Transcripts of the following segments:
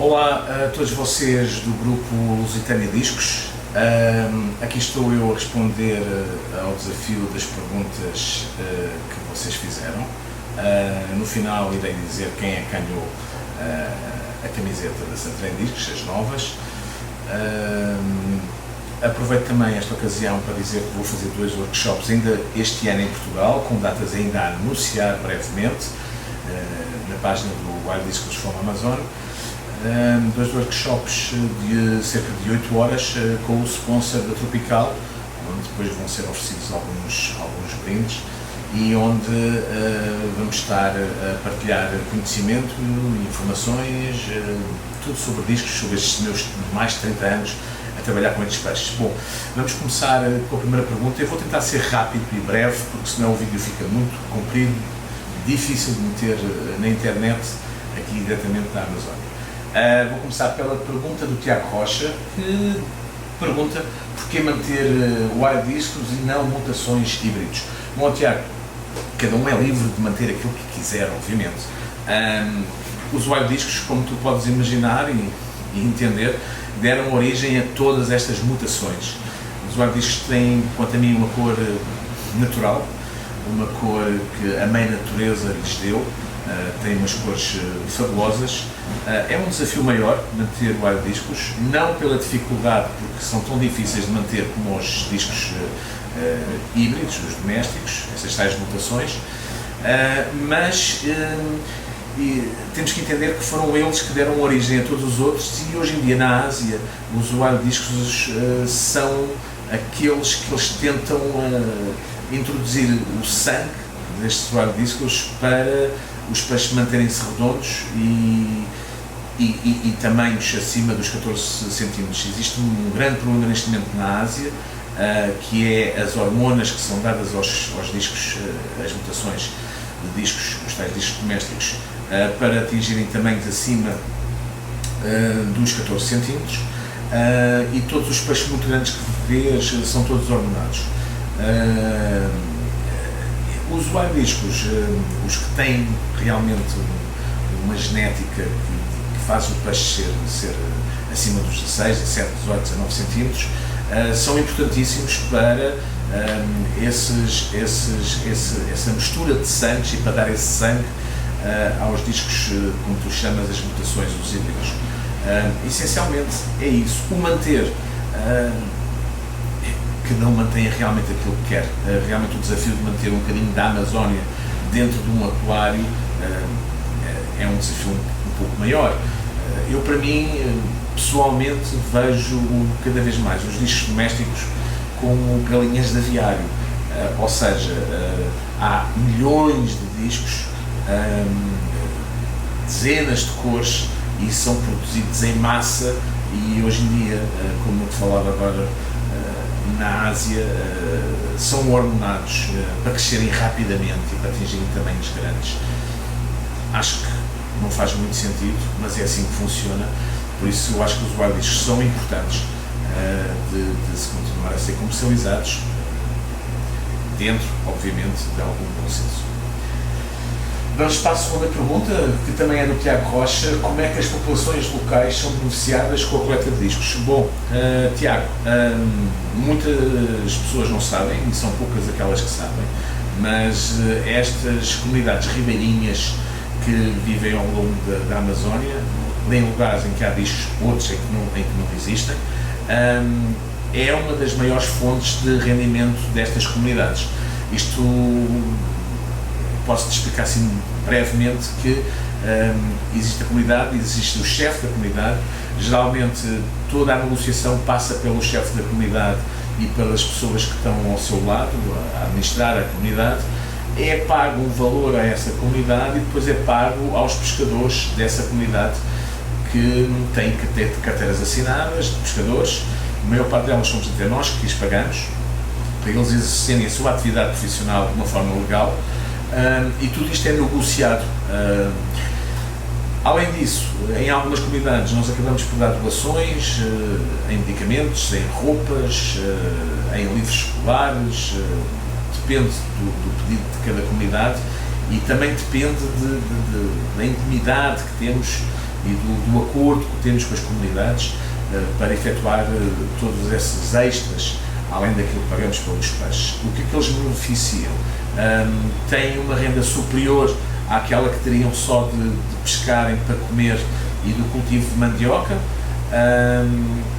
Olá a todos vocês do grupo Lusitânia Discos. Aqui estou eu a responder ao desafio das perguntas que vocês fizeram. No final irei dizer quem é que ganhou a camiseta da Santarém Discos, as novas. Aproveito também esta ocasião para dizer que vou fazer 2 workshops ainda este ano em Portugal, com datas ainda a anunciar brevemente na página do Wild Discos from Amazon. 2 workshops de cerca de 8 horas com o sponsor da Tropical, onde depois vão ser oferecidos alguns brindes e onde vamos estar a partilhar conhecimento, informações, tudo sobre discos, sobre estes meus mais de 30 anos a trabalhar com estes peixes. Bom, vamos começar com a primeira pergunta. Eu vou tentar ser rápido e breve, porque senão o vídeo fica muito comprido, difícil de meter na internet aqui diretamente da Amazónia. Vou começar pela pergunta do Tiago Rocha, que pergunta porquê manter Wild Discos e não mutações híbridos. Bom, Tiago, cada um é livre de manter aquilo que quiser, obviamente. Os Wild Discos, como tu podes imaginar e entender, deram origem a todas estas mutações. Os Wild Discos têm, quanto a mim, uma cor natural, uma cor que a mãe natureza lhes deu. Tem umas cores fabulosas. É um desafio maior manter Wild Discos, não pela dificuldade, porque são tão difíceis de manter como os discos híbridos, os domésticos, essas tais mutações, mas temos que entender que foram eles que deram origem a todos os outros, e hoje em dia na Ásia os Wild Discos são aqueles que eles tentam introduzir o sangue destes Wild Discos para os peixes manterem-se redondos e tamanhos acima dos 14 cm. Existe um grande problema neste momento na Ásia, que é as hormonas que são dadas aos discos, as mutações de discos, os tais discos domésticos, para atingirem tamanhos acima dos 14 cm, e todos os peixes muito grandes que vês são todos hormonados. Os Wild Discos, os que têm realmente uma genética que faz o peixe ser acima dos 16, 17, 18, 19 centímetros, são importantíssimos para essa mistura de sangues e para dar esse sangue aos discos, como tu chamas, as mutações, os híbridos. Essencialmente é isso, o manter. Que não mantenha realmente aquilo que quer. Realmente o desafio de manter um bocadinho da Amazónia dentro de um aquário é um desafio um pouco maior. Eu, para mim, pessoalmente, vejo cada vez mais os discos domésticos como galinhas de aviário, ou seja, há milhões de discos, dezenas de cores, e são produzidos em massa, e hoje em dia, como eu te falava agora, na Ásia, são hormonados para crescerem rapidamente e para atingirem tamanhos grandes. Acho que não faz muito sentido, mas é assim que funciona. Por isso eu acho que os Wild Discos são importantes de se continuar a ser comercializados dentro, obviamente, de algum consenso. Vamos para a segunda pergunta, que também é do Tiago Rocha. Como é que as populações locais são beneficiadas com a coleta de discos? Bom, Tiago, muitas pessoas não sabem, e são poucas aquelas que sabem, mas estas comunidades ribeirinhas que vivem ao longo da Amazónia, em lugares em que há discos, outros em que não existem, é uma das maiores fontes de rendimento destas comunidades. Isto posso-te explicar assim brevemente que existe a comunidade, existe o chefe da comunidade. Geralmente toda a negociação passa pelo chefe da comunidade e pelas pessoas que estão ao seu lado a administrar a comunidade. É pago um valor a essa comunidade e depois é pago aos pescadores dessa comunidade, que têm que ter carteiras assinadas de pescadores. A maior parte delas somos até nós que lhes pagamos para eles exercerem a sua atividade profissional de uma forma legal. E tudo isto é negociado. Além disso, em algumas comunidades nós acabamos por dar doações em medicamentos, em roupas, em livros escolares, depende do pedido de cada comunidade e também depende da intimidade que temos e do acordo que temos com as comunidades para efetuar todos esses extras, além daquilo que pagamos pelos peixes. O que é que eles beneficiam? Têm uma renda superior àquela que teriam só de pescarem para comer e do cultivo de mandioca,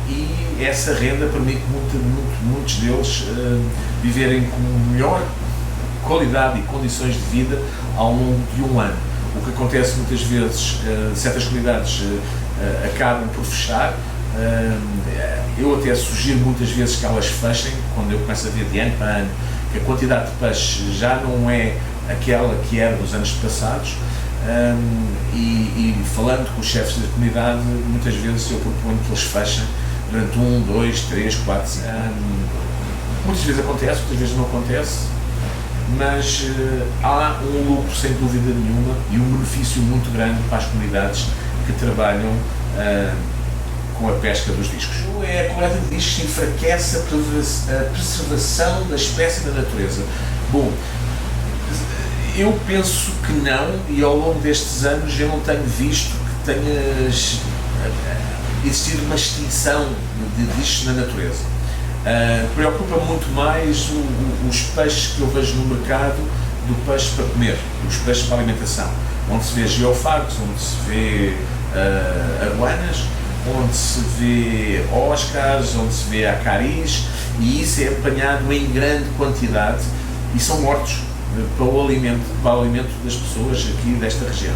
e essa renda permite muitos deles viverem com melhor qualidade e condições de vida ao longo de um ano. O que acontece muitas vezes, certas comunidades acabam por fechar. Eu até sugiro muitas vezes que elas fechem, quando eu começo a ver de ano para ano que a quantidade de peixe já não é aquela que era nos anos passados, e falando com os chefes da comunidade, muitas vezes eu proponho que eles fechem durante 1, 2, 3, 4, 5 anos. Muitas vezes acontece, muitas vezes não acontece, mas há um lucro sem dúvida nenhuma e um benefício muito grande para as comunidades que trabalham com a pesca dos discos. A coleta de discos enfraquece a preservação da espécie da natureza. Bom, eu penso que não, e ao longo destes anos eu não tenho visto que tenha existido uma extinção de discos na natureza. Preocupa muito mais os peixes que eu vejo no mercado do peixe para comer, os peixes para alimentação, onde se vê geofagos, onde se vê argoanas, onde se vê oscars, onde se vê acaris, e isso é apanhado em grande quantidade e são mortos para o alimento das pessoas aqui desta região.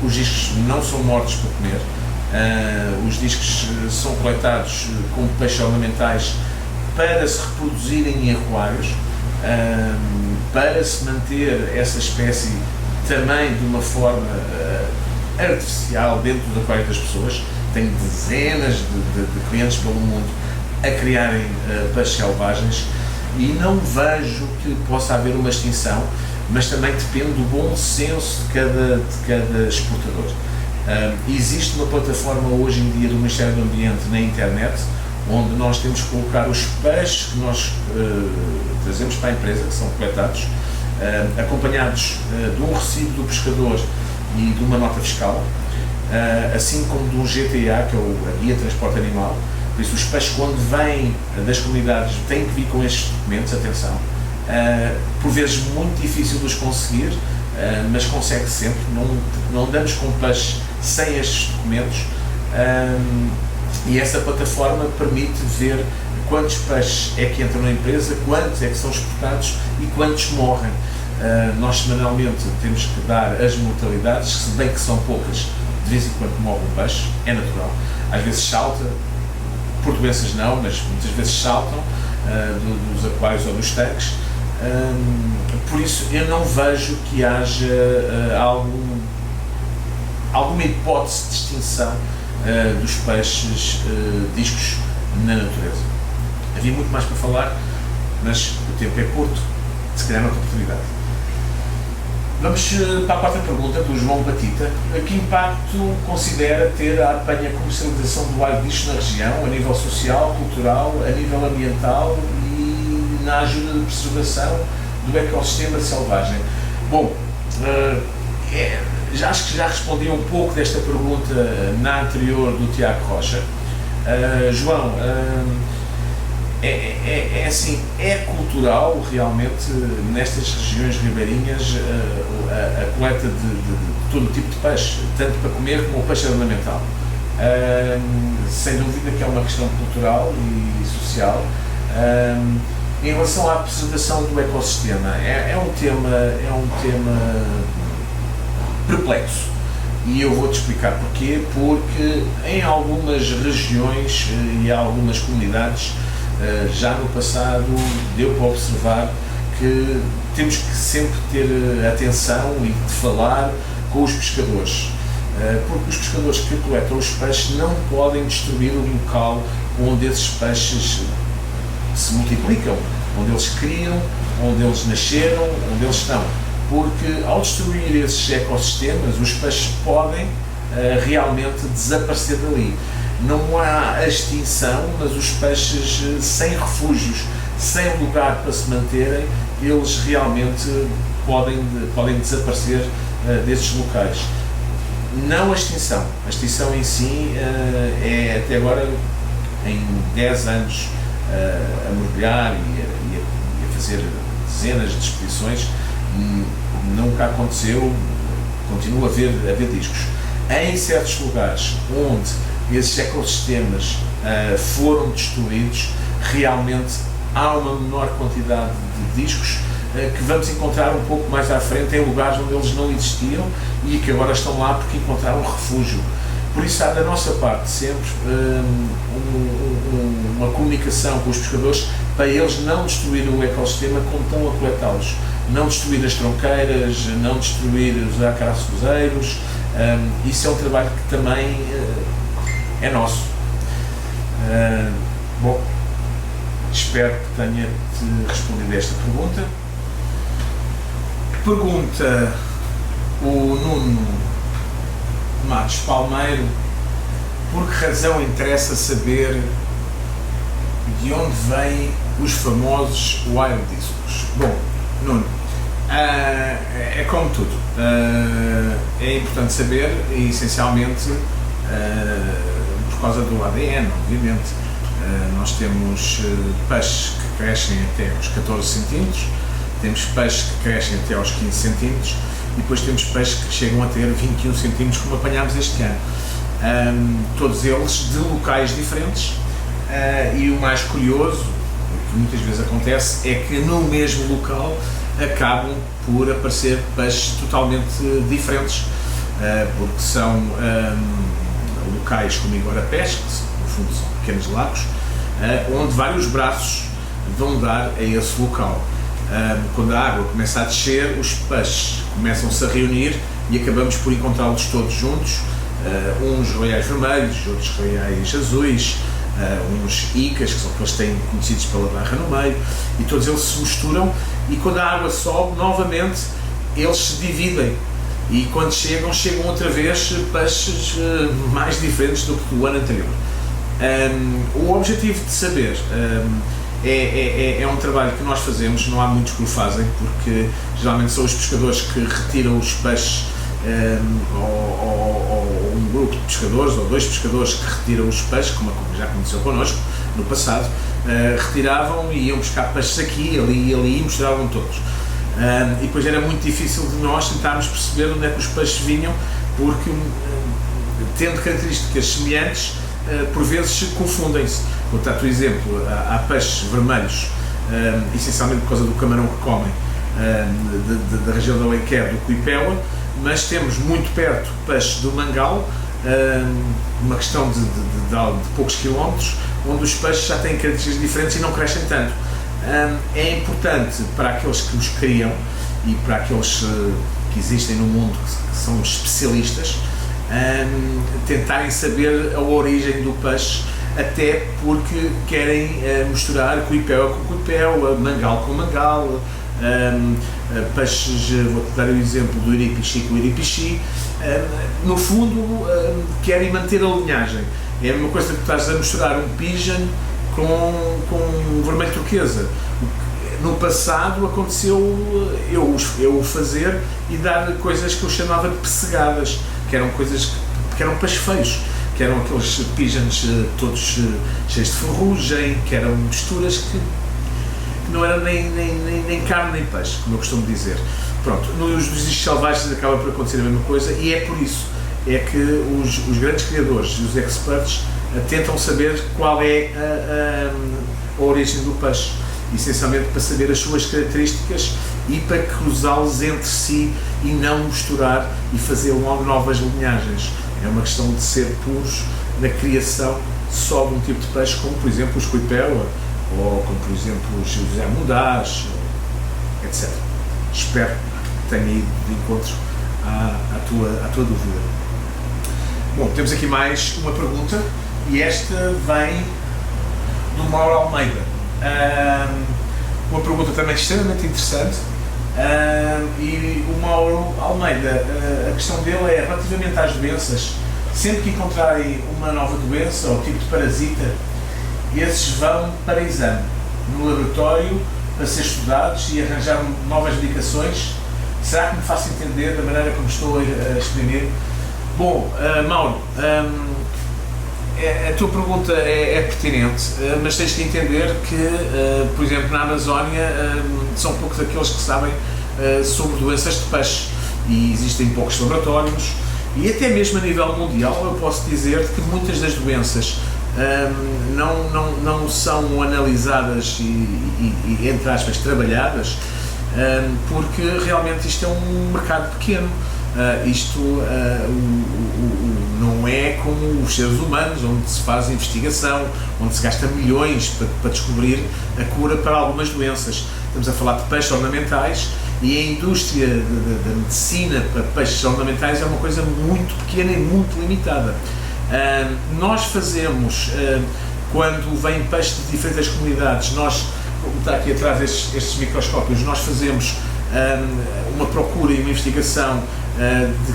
Os discos não são mortos para comer, os discos são coletados como peixes ornamentais para se reproduzirem em aquários, para se manter essa espécie também de uma forma artificial dentro do aquário das pessoas. Tenho dezenas de clientes pelo mundo a criarem peixes selvagens e não vejo que possa haver uma extinção, mas também depende do bom senso de cada exportador. Existe uma plataforma hoje em dia do Ministério do Ambiente na internet, onde nós temos que colocar os peixes que nós trazemos para a empresa, que são coletados, acompanhados de um recibo do pescador e de uma nota fiscal, assim como de um GTA, que é a Guia de Transporte Animal. Por isso, os peixes, quando vêm das comunidades, têm que vir com estes documentos, atenção. Por vezes muito difícil de os conseguir, mas consegue sempre. Não damos com peixe sem estes documentos, e essa plataforma permite ver quantos peixes é que entram na empresa, quantos é que são exportados e quantos morrem. Nós semanalmente temos que dar as mortalidades, se bem que são poucas, de vez em quando morre um peixe, é natural. Às vezes salta, por doenças não, mas muitas vezes saltam dos aquários ou dos tanques. Por isso eu não vejo que haja alguma hipótese de extinção dos peixes discos na natureza. Havia muito mais para falar, mas o tempo é curto, se calhar noutra oportunidade. Vamos para a quarta pergunta, do João Batista. Que impacto considera ter a apanha comercialização do wild disco na região, a nível social, cultural, a nível ambiental e na ajuda de preservação do ecossistema selvagem? Bom, acho que já respondi um pouco desta pergunta na anterior do Tiago Rocha. João, é assim, é cultural realmente nestas regiões ribeirinhas a coleta de todo tipo de peixe, tanto para comer como o peixe ornamental. Sem dúvida que é uma questão cultural e social. Em relação à preservação do ecossistema, é um tema perplexo. E eu vou-te explicar porquê. Porque em algumas regiões e algumas comunidades, já no passado deu para observar que temos que sempre ter atenção e de falar com os pescadores, porque os pescadores que coletam os peixes não podem destruir o local onde esses peixes se multiplicam, onde eles criam, onde eles nasceram, onde eles estão, porque ao destruir esses ecossistemas os peixes podem realmente desaparecer dali. Não há a extinção, mas os peixes sem refúgios, sem lugar para se manterem, eles realmente podem desaparecer desses locais. Não a extinção. A extinção em si é até agora, em 10 anos a mergulhar e a fazer dezenas de expedições, nunca aconteceu, continua a haver discos. Em certos lugares onde esses ecossistemas foram destruídos, realmente há uma menor quantidade de discos que vamos encontrar um pouco mais à frente em lugares onde eles não existiam e que agora estão lá porque encontraram refúgio. Por isso há da nossa parte sempre uma comunicação com os pescadores para eles não destruírem o ecossistema como estão a coletá-los. Não destruir as tronqueiras, não destruir os acaracebuzeiros. Isso é um trabalho que também é nosso. Bom, espero que tenha-te respondido a esta pergunta. Pergunta o Nuno Matos Palmeiro: por que razão interessa saber de onde vêm os famosos wild discos? Bom, Nuno, é como tudo, é importante saber, e essencialmente por causa do ADN, obviamente. Nós temos peixes que crescem até aos 14 centímetros, temos peixes que crescem até aos 15 centímetros e depois temos peixes que chegam a ter 21 centímetros, como apanhámos este ano. Todos eles de locais diferentes, e o mais curioso, que muitas vezes acontece, é que no mesmo local acabam por aparecer peixes totalmente diferentes, porque são locais como Igorapés, que no fundo são pequenos lagos, onde vários braços vão dar a esse local. Quando a água começa a descer, os peixes começam-se a reunir e acabamos por encontrá-los todos juntos, uns roiais vermelhos, outros roiais azuis, uns icas, que são aqueles que têm conhecidos pela barra no meio, e todos eles se misturam, e quando a água sobe, novamente, eles se dividem, e quando chegam outra vez peixes mais diferentes do que do ano anterior. O objetivo de saber é um trabalho que nós fazemos, não há muitos que o fazem, porque geralmente são os pescadores que retiram os peixes, ou um grupo de pescadores, ou dois pescadores que retiram os peixes, como já aconteceu connosco no passado, retiravam e iam buscar peixes aqui, ali e ali e misturavam todos. E depois era muito difícil de nós tentarmos perceber onde é que os peixes vinham, porque tendo características semelhantes, por vezes confundem-se. Vou dar-te o exemplo: há peixes vermelhos, essencialmente por causa do camarão que comem, da região da Alenquer, do Cuipéua, mas temos muito perto peixes do Mangal, uma questão de poucos quilómetros, onde os peixes já têm características diferentes e não crescem tanto. É importante para aqueles que os criam e para aqueles que existem no mundo, que são especialistas, tentarem saber a origem do peixe, até porque querem misturar Cuipéua com Cuipéua, Mangal com Mangal, peixes, vou-te dar o exemplo do Iripixi com o Iripixi. No fundo, querem manter a linhagem. É a mesma coisa que estás a misturar um pigeon com vermelho turquesa. No passado aconteceu eu o fazer e dar coisas que eu chamava de pessegadas, que eram coisas que eram peixes feios, que eram aqueles pigeons todos cheios de ferrugem, que eram misturas que não eram nem carne nem peixe, como eu costumo dizer. Pronto, nos discos selvagens acaba por acontecer a mesma coisa, e é por isso que os grandes criadores e os experts tentam saber qual é a origem do peixe, essencialmente para saber as suas características e para cruzá-los entre si e não misturar e fazer logo novas linhagens. É uma questão de ser puros na criação só de um tipo de peixe, como por exemplo os Cuipéua, ou como por exemplo os José Mudás, etc. Espero que tenha ido de encontro à tua dúvida. Bom, temos aqui mais uma pergunta, e esta vem do Mauro Almeida. Uma pergunta também extremamente interessante, e o Mauro Almeida, a questão dele é relativamente às doenças. Sempre que encontrarem uma nova doença ou tipo de parasita, esses vão para exame no laboratório para ser estudados e arranjar novas medicações. Será que me faço entender da maneira como estou a exprimir? Bom, Mauro, a tua pergunta é pertinente, mas tens que entender que, por exemplo, na Amazónia são poucos aqueles que sabem sobre doenças de peixe e existem poucos laboratórios e até mesmo a nível mundial eu posso dizer que muitas das doenças não são analisadas e, entre aspas, trabalhadas porque realmente isto é um mercado pequeno. Não é como os seres humanos, onde se faz investigação, onde se gasta milhões para descobrir a cura para algumas doenças. Estamos a falar de peixes ornamentais e a indústria da medicina para peixes ornamentais é uma coisa muito pequena e muito limitada. Nós fazemos, quando vem peixe de diferentes comunidades, nós, como está aqui atrás estes microscópios, nós fazemos uma procura e uma investigação de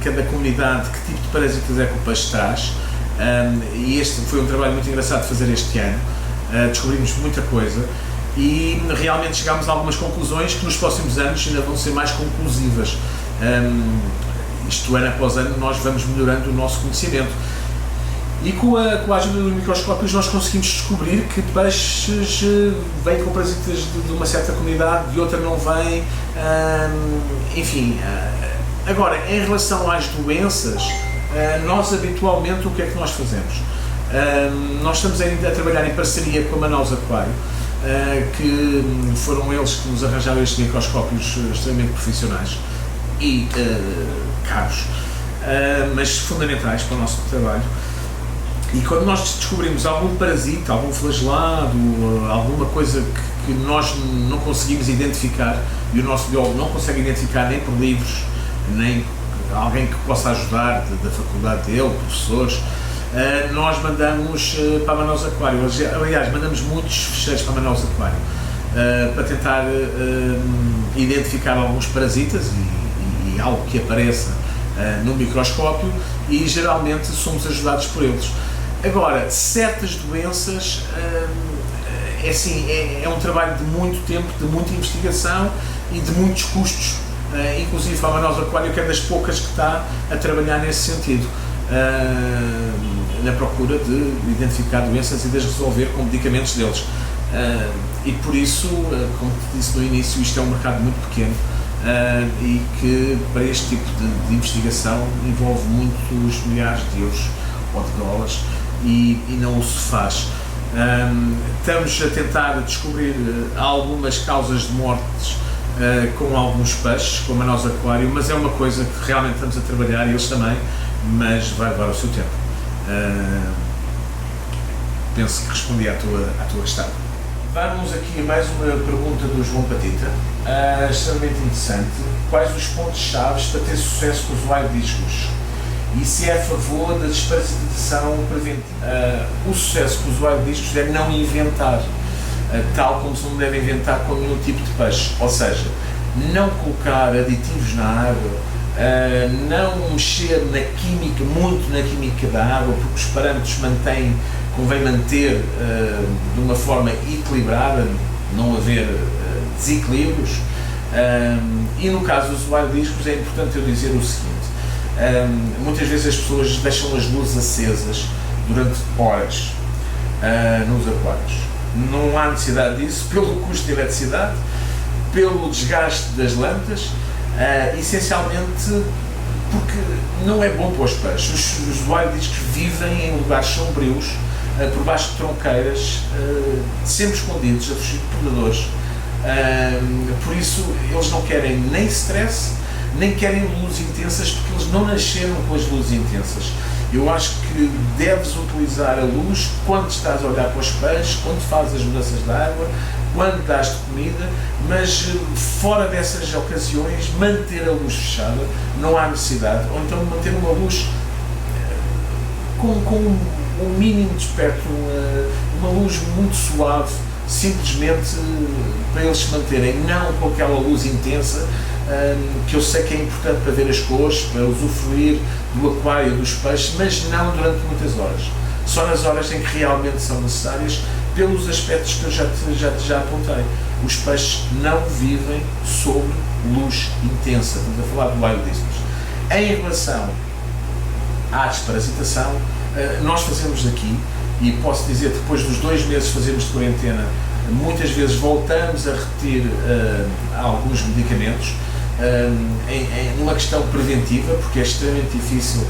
cada comunidade, que tipo de parasitas é que o peixe traz, e este foi um trabalho muito engraçado de fazer este ano. Descobrimos muita coisa e realmente chegámos a algumas conclusões que nos próximos anos ainda vão ser mais conclusivas. Isto, ano após ano, nós vamos melhorando o nosso conhecimento. E com a ajuda dos microscópios nós conseguimos descobrir que peixes vêm com parasitas de uma certa comunidade, de outra não vêm, enfim. Agora, em relação às doenças, nós habitualmente o que é que nós fazemos? Nós estamos ainda a trabalhar em parceria com a Manaus Aquário, que foram eles que nos arranjaram estes microscópios extremamente profissionais e caros, mas fundamentais para o nosso trabalho. E quando nós descobrimos algum parasita, algum flagelado, alguma coisa que nós não conseguimos identificar, e o nosso biólogo não consegue identificar nem por livros, nem alguém que possa ajudar da faculdade dele, professores, nós mandamos para a Manaus Aquário. Aliás, mandamos muitos ficheiros para a Manaus Aquário para tentar identificar alguns parasitas e algo que apareça no microscópio, e geralmente somos ajudados por eles. Agora, certas doenças, é um trabalho de muito tempo, de muita investigação e de muitos custos. Inclusive a Manaus Aquário, que é das poucas que está a trabalhar nesse sentido, na procura de identificar doenças e de as resolver com medicamentos deles. E por isso, como te disse no início, isto é um mercado muito pequeno e que para este tipo de investigação envolve muitos milhares de euros ou de dólares e não se faz. Estamos a tentar descobrir algumas causas de mortes com alguns peixes, com a Manaus Aquário, mas é uma coisa que realmente estamos a trabalhar, e eles também, mas vai levar o seu tempo. Penso que respondi à tua questão. Vamos aqui a mais uma pergunta do João Patita, extremamente interessante. Quais os pontos-chave para ter sucesso com os wild-discos? E se é a favor da desparasitação preventiva? O sucesso com os wild-discos é não inventar, tal como se não deve inventar com nenhum tipo de peixe, ou seja, não colocar aditivos na água, não mexer muito na química da água, porque os parâmetros convém manter de uma forma equilibrada, não haver desequilíbrios. E no caso dos wild-discos é importante eu dizer o seguinte: muitas vezes as pessoas deixam as luzes acesas durante horas nos aquários. Não há necessidade disso, pelo custo de eletricidade, pelo desgaste das lâmpadas, essencialmente porque não é bom para os peixes. Os wild-discos vivem em lugares sombrios, por baixo de tronqueiras, sempre escondidos, a fugir de predadores. Por isso eles não querem nem stress, nem querem luzes intensas, porque eles não nasceram com as luzes intensas. Eu acho que deves utilizar a luz quando estás a olhar para os peixes, quando fazes as mudanças de água, quando dás de comida, mas fora dessas ocasiões manter a luz fechada, não há necessidade, ou então manter uma luz com um mínimo de espectro, uma luz muito suave, simplesmente para eles se manterem, não com aquela luz intensa, que eu sei que é importante para ver as cores, para usufruir do aquário, dos peixes, mas não durante muitas horas, só nas horas em que realmente são necessárias, pelos aspectos que eu já apontei. Os peixes não vivem sob luz intensa, estamos a falar de wild-discos. Em relação à desparasitação. Nós fazemos aqui, e posso dizer que depois dos 2 meses fazemos de quarentena, muitas vezes voltamos a repetir alguns medicamentos, numa questão preventiva, porque é extremamente difícil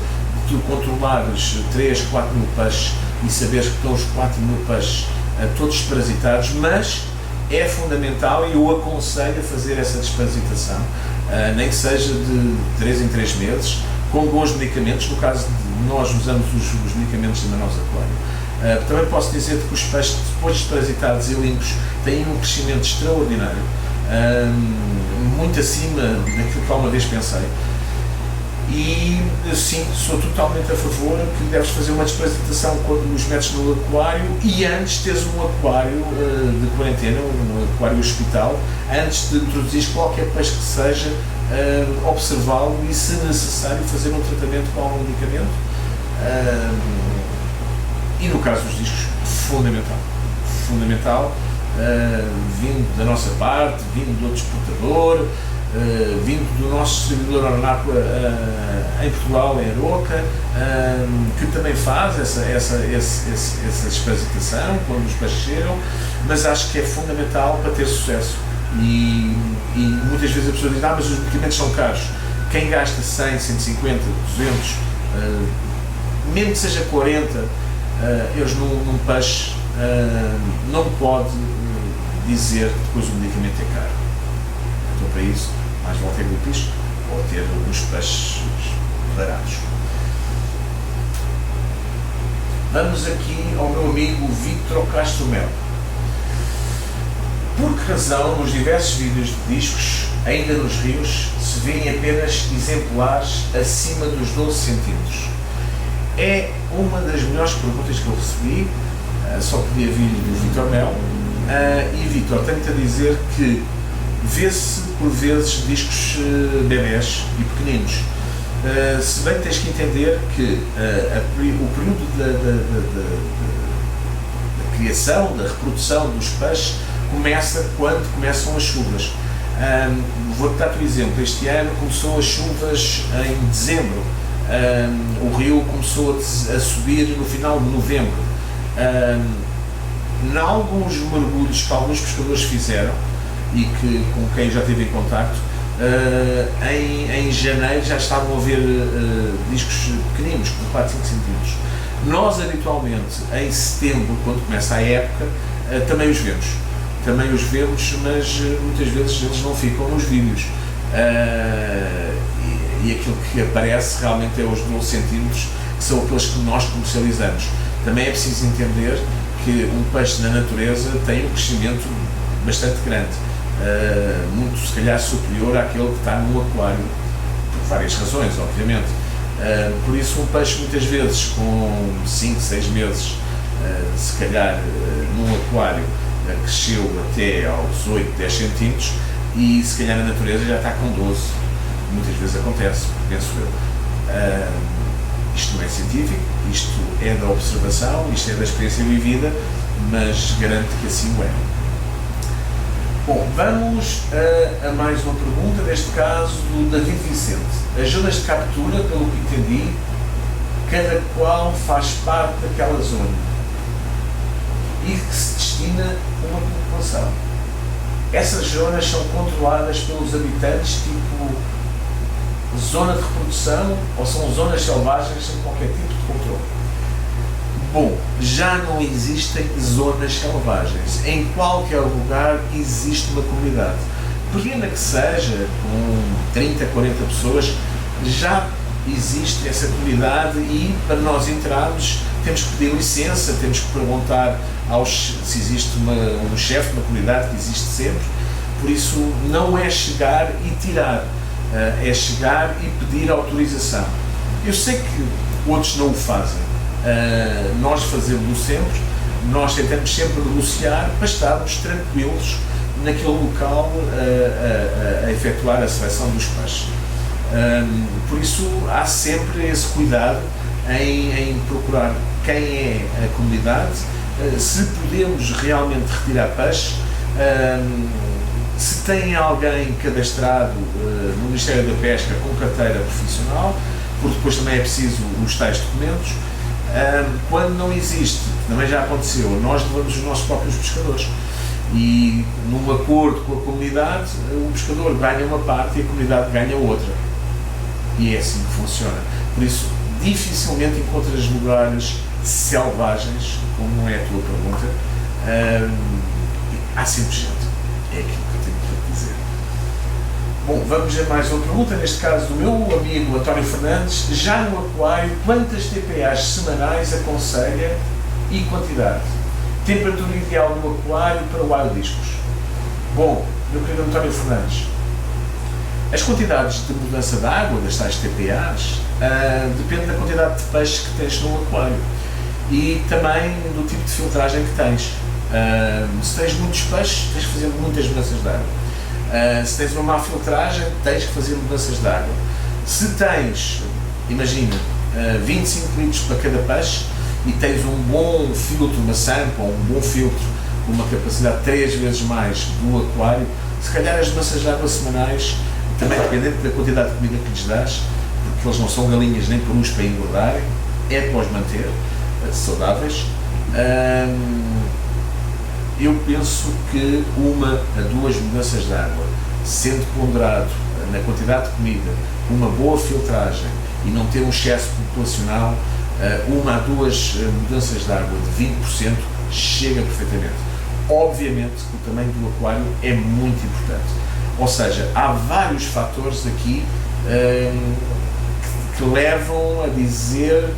tu controlares 3, 4 mil peixes e saberes que estão os 4 mil peixes todos desparasitados, mas é fundamental e eu aconselho a fazer essa desparasitação, nem que seja de 3 em 3 meses, com bons medicamentos. No caso de nós usamos os medicamentos da Manosa Aquário. Também posso dizer que os peixes, depois desparasitados e limpos, têm um crescimento extraordinário, muito acima daquilo que alguma vez pensei. E sim, sou totalmente a favor que deves fazer uma desparasitação quando os metes no aquário e antes teres um aquário de quarentena, um aquário hospital, antes de introduzir qualquer peixe que seja, observá-lo e, se necessário, fazer um tratamento com algum medicamento. E no caso dos discos, fundamental, vindo da nossa parte, vindo do exportador, vindo do nosso distribuidor Ornácula em Portugal, em Aroca, que também faz essa desparasitação quando os peixes chegam, mas acho que é fundamental para ter sucesso. E muitas vezes a pessoa diz, mas os medicamentos são caros. Quem gasta 100, 150, 200, mesmo que seja 40 euros num peixe, não pode dizer que depois o medicamento é caro. Então, para isso, mais vale ter grupos ou ter uns peixes baratos. Vamos aqui ao meu amigo Vítor Castro Melo. Por que razão nos diversos vídeos de discos, ainda nos rios, se vêem apenas exemplares acima dos 12 centímetros? É uma das melhores perguntas que eu recebi, só podia vir do Vítor Melo. E Vítor, tenho-te a dizer que vê-se por vezes discos bebés e pequeninos. Se bem que tens que entender que o período da criação, da reprodução dos peixes começa quando começam as chuvas. Vou-te dar um exemplo. Este ano começou as chuvas em dezembro. O rio começou a subir no final de novembro. Em alguns mergulhos que alguns pescadores fizeram e com quem já tive em contacto, em janeiro já estavam a ver discos pequeninos, com 4, 5 centímetros. Nós habitualmente em setembro, quando começa a época, também os vemos, mas muitas vezes eles não ficam nos vídeos. E aquilo que aparece realmente é os 12 centímetros, que são aqueles que nós comercializamos. Também é preciso entender que um peixe na natureza tem um crescimento bastante grande, muito se calhar superior àquele que está no aquário, por várias razões, obviamente. Por isso um peixe muitas vezes com 5, 6 meses, se calhar num aquário, cresceu até aos 8, 10 centímetros e se calhar na natureza já está com 12. Muitas vezes acontece, penso eu. Isto não é científico, isto é da observação, isto é da experiência vivida, mas garanto que assim o é. Bom, vamos a mais uma pergunta, neste caso do David Vicente. As zonas de captura, pelo que entendi, cada qual faz parte daquela zona e que se destina a uma população. Essas zonas são controladas pelos habitantes, tipo zona de reprodução, ou são zonas selvagens sem qualquer tipo de controle? Bom, já não existem zonas selvagens. Em qualquer lugar existe uma comunidade. Pequena que seja, com 30, 40 pessoas, já existe essa comunidade e para nós entrarmos temos que pedir licença, temos que perguntar se existe um chefe de uma comunidade, que existe sempre. Por isso não é chegar e tirar, é chegar e pedir autorização. Eu sei que outros não o fazem, nós fazemos-o sempre, nós tentamos sempre negociar para estarmos tranquilos naquele local a efetuar a seleção dos peixes. Por isso há sempre esse cuidado em procurar quem é a comunidade, se podemos realmente retirar peixe, se tem alguém cadastrado no Ministério da Pesca com carteira profissional, porque depois também é preciso os tais documentos. Quando não existe, também já aconteceu, nós levamos os nossos próprios pescadores e num acordo com a comunidade o pescador ganha uma parte e a comunidade ganha outra, e é assim que funciona. Por isso dificilmente encontras lugares selvagens, como é a tua pergunta. Há sempre gente, é aquilo que eu tenho para dizer. Bom, vamos a mais uma pergunta, neste caso do meu amigo António Fernandes. Já no aquário, quantas TPAs semanais aconselha e quantidade? Temperatura ideal no aquário para o wild discos? Bom, meu querido António Fernandes, as quantidades de mudança de água das tais TPAs depende da quantidade de peixe que tens no aquário e também do tipo de filtragem que tens. Se tens muitos peixes, tens que fazer muitas mudanças de água. Se tens uma má filtragem, tens que fazer mudanças de água. Se tens, imagina, 25 litros para cada peixe e tens um bom filtro, uma sampa ou um bom filtro com uma capacidade 3 vezes mais do aquário, se calhar as mudanças de água semanais, também dependendo da quantidade de comida que lhes dás, porque eles não são galinhas nem perus para engordarem, é para os manter saudáveis. Eu penso que 1 a 2 mudanças de água, sendo ponderado na quantidade de comida, uma boa filtragem e não ter um excesso populacional, 1 a 2 mudanças de água de 20% chega perfeitamente. Obviamente que o tamanho do aquário é muito importante, ou seja, há vários fatores aqui que levam a dizer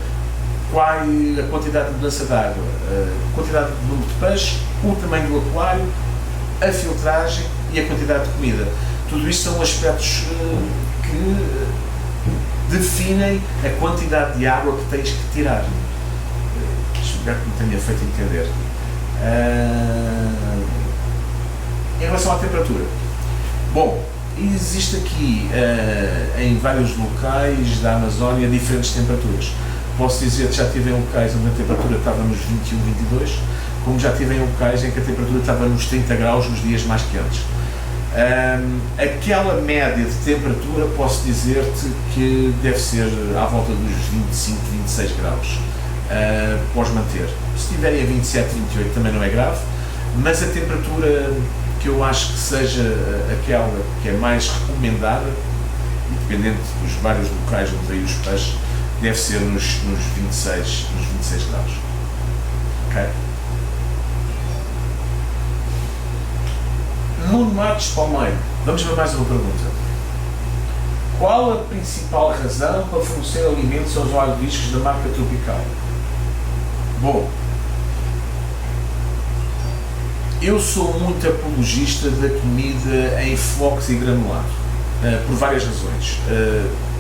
qual a quantidade de mudança de água, a quantidade de número de peixe, o tamanho do aquário, a filtragem e a quantidade de comida. Tudo isto são aspectos que definem a quantidade de água que tens que tirar. Espero que me tenha feito entender. Em relação à temperatura, bom, existe aqui em vários locais da Amazónia diferentes temperaturas. Posso dizer que já tive em locais onde a temperatura estava nos 21, 22, como já tive em locais em que a temperatura estava nos 30 graus nos dias mais quentes. Aquela média de temperatura, posso dizer-te que deve ser à volta dos 25, 26 graus. Podes manter. Se estiverem a 27, 28 também não é grave, mas a temperatura que eu acho que seja aquela que é mais recomendada, dependendo dos vários locais onde vêm os peixes, deve ser nos 26 graus. Ok? Nuno Matos Palmeiro, vamos ver mais uma pergunta. Qual a principal razão para fornecer alimentos aos wild discos da marca Tropical? Bom, eu sou muito apologista da comida em flocos e granulado, por várias razões.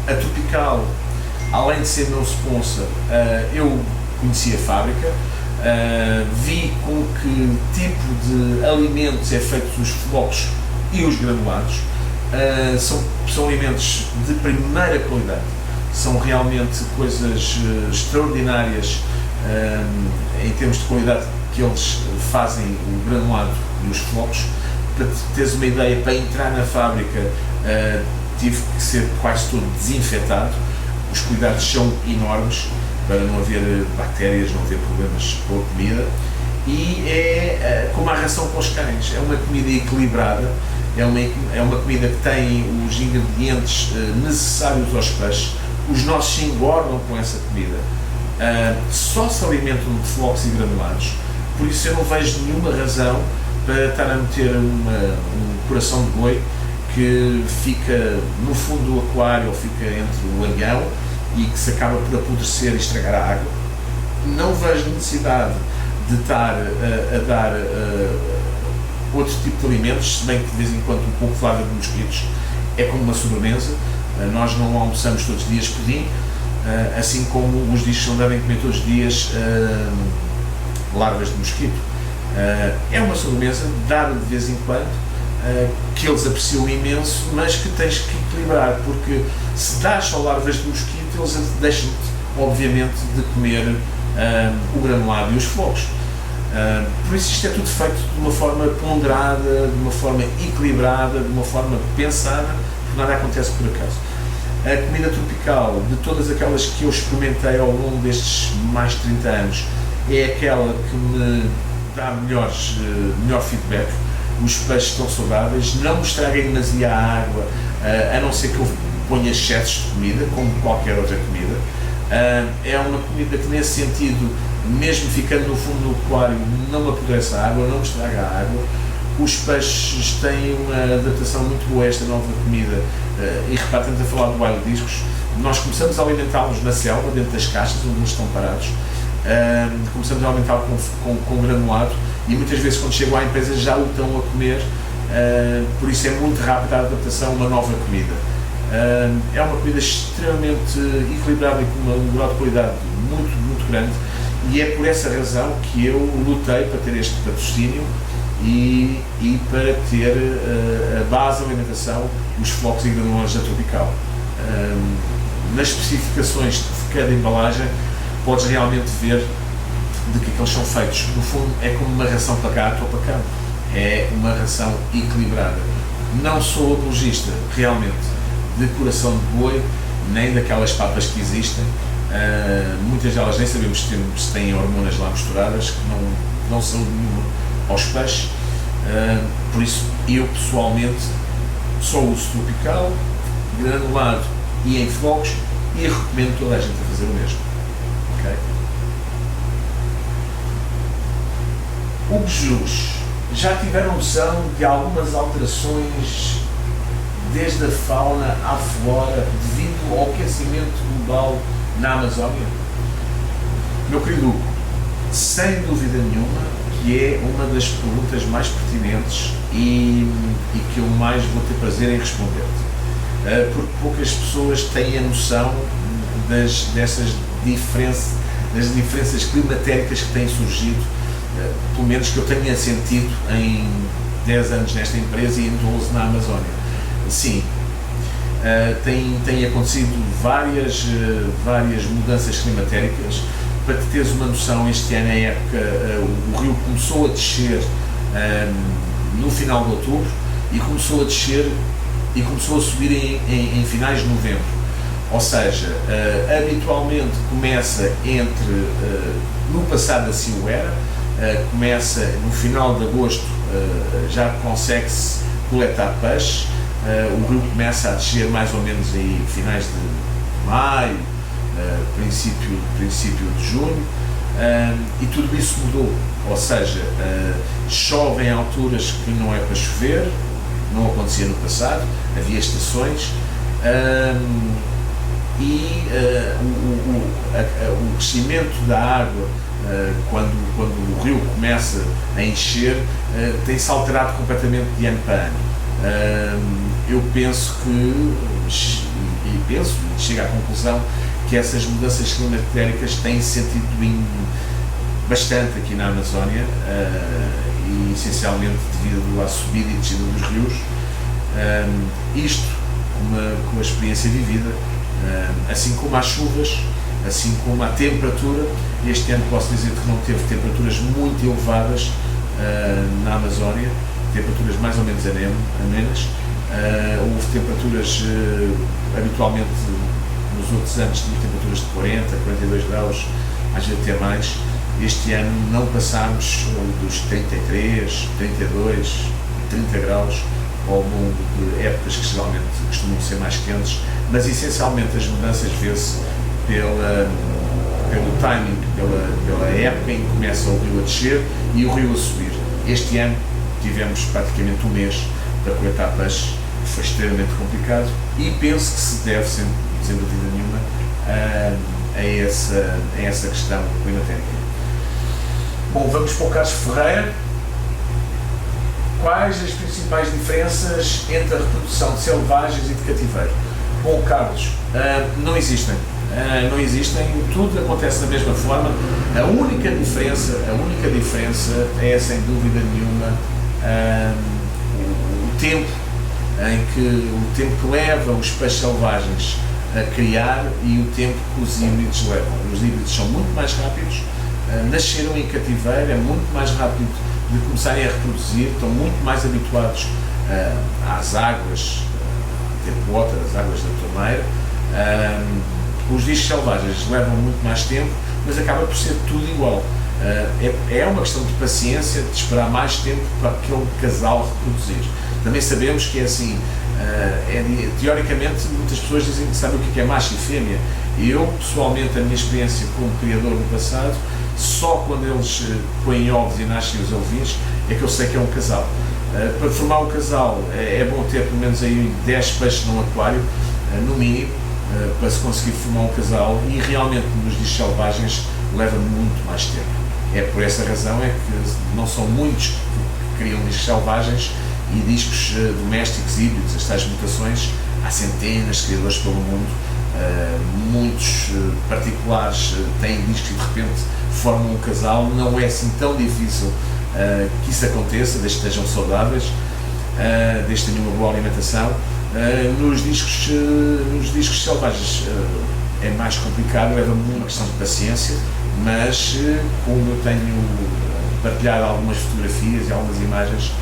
A Tropical, além de ser meu sponsor, eu conheci a fábrica, vi com que tipo de alimentos é feito dos flocos e os granulados. São alimentos de primeira qualidade, são realmente coisas extraordinárias em termos de qualidade que eles fazem o granulado e os flocos. Para teres uma ideia, para entrar na fábrica tive que ser quase todo desinfetado. Os cuidados são enormes para não haver bactérias, não haver problemas com a comida, e é como a ração para os cães, é uma comida equilibrada, é uma comida que tem os ingredientes necessários aos peixes. Os nossos se engordam com essa comida, só se alimentam de flocos e granulados, por isso eu não vejo nenhuma razão para estar a meter um coração de boi que fica no fundo do aquário ou fica entre o aguilhão e que se acaba por apodrecer e estragar a água. Não vejo necessidade de estar a dar outro tipo de alimentos, se bem que de vez em quando um pouco de larva de mosquitos é como uma sobremesa. Nós não almoçamos todos os dias pudim, assim como os discos não devem comer todos os dias larvas de mosquito. É uma sobremesa dada de vez em quando, que eles apreciam imenso, mas que tens que equilibrar, porque se dás só larvas de mosquito, eles deixam-te, obviamente, de comer o granulado e os flocos. Por isso isto é tudo feito de uma forma ponderada, de uma forma equilibrada, de uma forma pensada, porque nada acontece por acaso. A comida tropical, de todas aquelas que eu experimentei ao longo destes mais de 30 anos, é aquela que me dá melhor feedback. Os peixes estão saudáveis, não me estraguem demasiado a água, a não ser que eu ponha excessos de comida, como qualquer outra comida. É uma comida que, nesse sentido, mesmo ficando no fundo do aquário, não me apodrece a água, não me estraga a água. Os peixes têm uma adaptação muito boa a esta nova comida, e repare, estamos a falar do Wild Discos. Nós começamos a alimentá-los na selva, dentro das caixas onde eles estão parados. Começamos a alimentá-los com granulado, e muitas vezes quando chegam à empresa já o estão a comer, por isso é muito rápida a adaptação a uma nova comida. É uma comida extremamente equilibrada e com um grau de qualidade muito grande, e é por essa razão que eu lutei para ter este patrocínio e para ter a base de alimentação, os flocos e granulas da Tropical. Nas especificações de cada embalagem podes realmente ver de que eles são feitos. No fundo é como uma ração para gato ou para cão, é uma ração equilibrada. Não sou apologista realmente de coração de boi, nem daquelas papas que existem, muitas delas nem sabemos se têm hormonas lá misturadas, que não são nenhuma aos peixes. Por isso eu pessoalmente só uso tropical, granulado e em flocos, e recomendo toda a gente a fazer o mesmo. Okay? O Bejus, já tiveram noção de algumas alterações desde a fauna à flora devido ao aquecimento global na Amazónia? Meu querido Hugo, sem dúvida nenhuma que é uma das perguntas mais pertinentes e que eu mais vou ter prazer em responder-te, porque poucas pessoas têm a noção das diferenças climatéricas que têm surgido, pelo menos que eu tenha sentido em 10 anos nesta empresa e em 12 na Amazónia. Sim, tem acontecido várias mudanças climatéricas. Para te teres uma noção, este ano, na época, o rio começou a descer no final de outubro e começou a descer e começou a subir em finais de novembro. Ou seja, habitualmente começa no passado assim o era, começa no final de agosto, já consegue-se coletar peixe, o rio começa a descer mais ou menos em finais de maio, princípio de junho, e tudo isso mudou. Ou seja, chove em alturas que não é para chover, não acontecia no passado, havia estações, o crescimento da água, quando o rio começa a encher, tem-se alterado completamente de ano para ano. Eu penso e chego à conclusão que essas mudanças climatéricas têm sentido bastante aqui na Amazónia, e essencialmente devido à subida e descida dos rios. Isto com a experiência vivida, assim como as chuvas, assim como a temperatura. Este ano posso dizer que não teve temperaturas muito elevadas na Amazónia, temperaturas mais ou menos amenas. Houve temperaturas, habitualmente nos outros anos tinha temperaturas de 40, 42 graus, às vezes até mais. Este ano não passámos dos 33, 32, 30 graus ao longo de épocas que geralmente costumam ser mais quentes, mas essencialmente as mudanças vê-se pelo timing, pela época em que começa o rio a descer e o rio a subir. Este ano tivemos praticamente um mês para coletar peixe, foi extremamente complicado, e penso que se deve, sem dúvida nenhuma, a essa questão climatérica. Bom, vamos para o Carlos Ferreira. Quais as principais diferenças entre a reprodução de selvagens e de cativeiro? Bom, Carlos, não existem. Não existem, tudo acontece da mesma forma. A única diferença é, sem dúvida nenhuma, o tempo que leva os peixes selvagens a criar e o tempo que os híbridos levam. Os híbridos são muito mais rápidos, nasceram em cativeiro, é muito mais rápido de começarem a reproduzir, estão muito mais habituados às águas, as águas da torneira, Os discos selvagens levam muito mais tempo, mas acaba por ser tudo igual. É uma questão de paciência, de esperar mais tempo para aquele casal reproduzir. Também sabemos que é assim, teoricamente muitas pessoas dizem que sabem o que é macho e fêmea. Eu, pessoalmente, a minha experiência como criador no passado, só quando eles põem ovos e nascem os ovinhos é que eu sei que é um casal. Para formar um casal é bom ter pelo menos aí 10 peixes num aquário, no mínimo, para se conseguir formar um casal, e realmente nos discos selvagens leva muito mais tempo. É por essa razão é que não são muitos que criam discos selvagens e discos domésticos híbridos, as tais mutações. Há centenas de criadores pelo mundo, muitos particulares têm discos e de repente formam um casal. Não é assim tão difícil que isso aconteça, desde que estejam saudáveis, desde que tenham uma boa alimentação. Nos discos selvagens é mais complicado, leva muito uma questão de paciência, mas como eu tenho partilhado algumas fotografias e algumas imagens,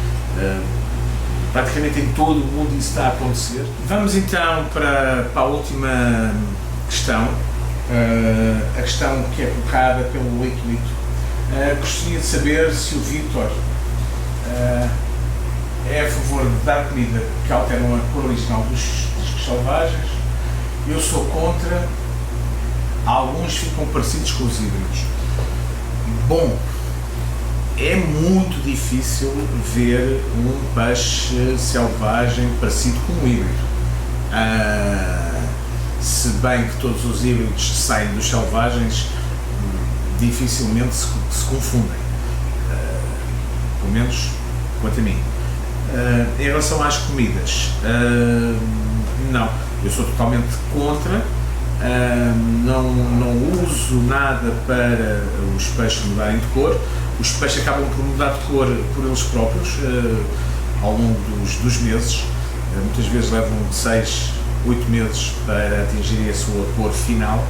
praticamente em todo o mundo isso está a acontecer. Vamos então para a última questão, a questão que é colocada pelo Leito. Gostaria de saber se o Vítor é a favor de dar comida que alteram a cor original dos discos selvagens. Eu sou contra, alguns ficam parecidos com os híbridos. Bom, é muito difícil ver um peixe selvagem parecido com um híbrido. Se bem que todos os híbridos saem dos selvagens, dificilmente se confundem, pelo menos quanto a mim. Em relação às comidas, não, eu sou totalmente contra, não uso nada para os peixes mudarem de cor. Os peixes acabam por mudar de cor por eles próprios ao longo dos meses, muitas vezes levam 6, 8 meses para atingirem a sua cor final.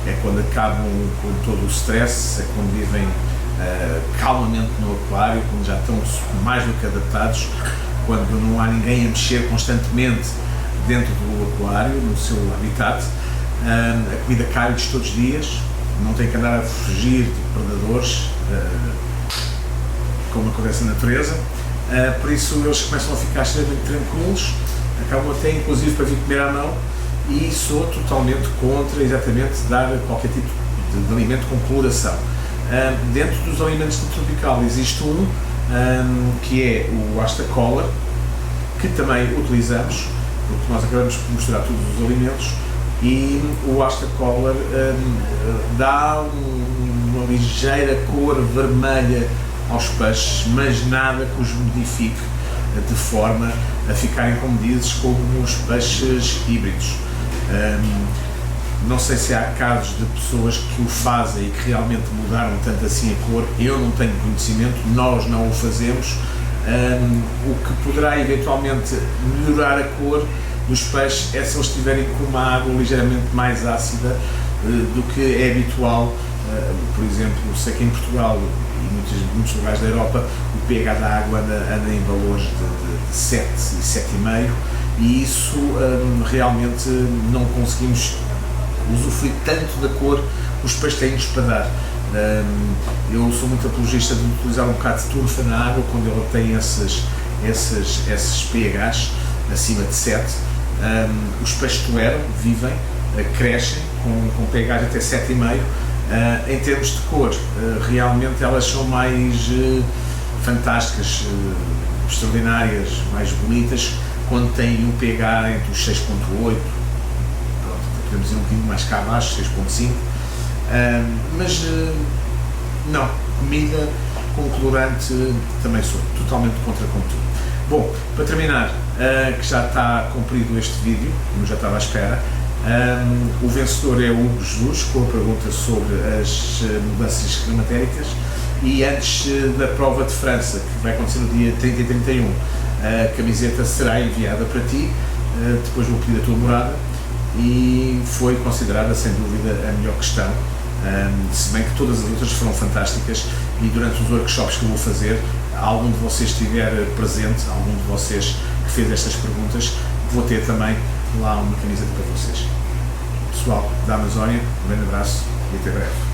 É quando acabam com todo o stress, é quando vivem calmamente no aquário, quando já estão mais do que adaptados, quando não há ninguém a mexer constantemente dentro do aquário, no seu habitat. A comida cai-lhes todos os dias, não tem que andar a fugir de predadores, como acontece na natureza. Por isso eles começam a ficar extremamente tranquilos, acabam até inclusive para vir comer à mão, e sou totalmente contra exatamente dar qualquer tipo de alimento com coloração. Dentro dos alimentos de tropical existe que é o Asta Color, que também utilizamos, porque nós acabamos por misturar todos os alimentos, e o Asta Color dá uma ligeira cor vermelha aos peixes, mas nada que os modifique de forma a ficarem, como dizes, como os peixes híbridos. Não sei se há casos de pessoas que o fazem e que realmente mudaram tanto assim a cor. Eu não tenho conhecimento, nós não o fazemos. O que poderá eventualmente melhorar a cor dos peixes é se eles estiverem com uma água ligeiramente mais ácida do que é habitual. Por exemplo, sei que em Portugal e muitos lugares da Europa o pH da água anda em valores de 7 e 7,5, e isso realmente não conseguimos usufruir tanto da cor que os peixes têm-nos para dar. Eu sou muito apologista de utilizar um bocado de turfa na água quando ela tem esses pHs acima de 7. Os peixes toleram, vivem, crescem com pHs até 7,5. Em termos de cor, realmente elas são mais fantásticas, extraordinárias, mais bonitas quando têm um pH entre os 6,8, podemos ir um bocadinho mais cá abaixo, 6,5, mas não, comida com colorante também sou totalmente contra como tu. Bom, para terminar, que já está cumprido este vídeo, como já estava à espera, o vencedor é o Hugo Jesus, com a pergunta sobre as mudanças climatéricas, e antes da prova de França, que vai acontecer no dia 30 e 31, a camiseta será enviada para ti, depois vou pedir a tua morada, e foi considerada sem dúvida a melhor questão, se bem que todas as outras foram fantásticas, e durante os workshops que eu vou fazer, algum de vocês estiver presente, algum de vocês que fez estas perguntas, vou ter também lá uma camiseta para vocês. pessoal da Amazónia, um grande abraço e até breve.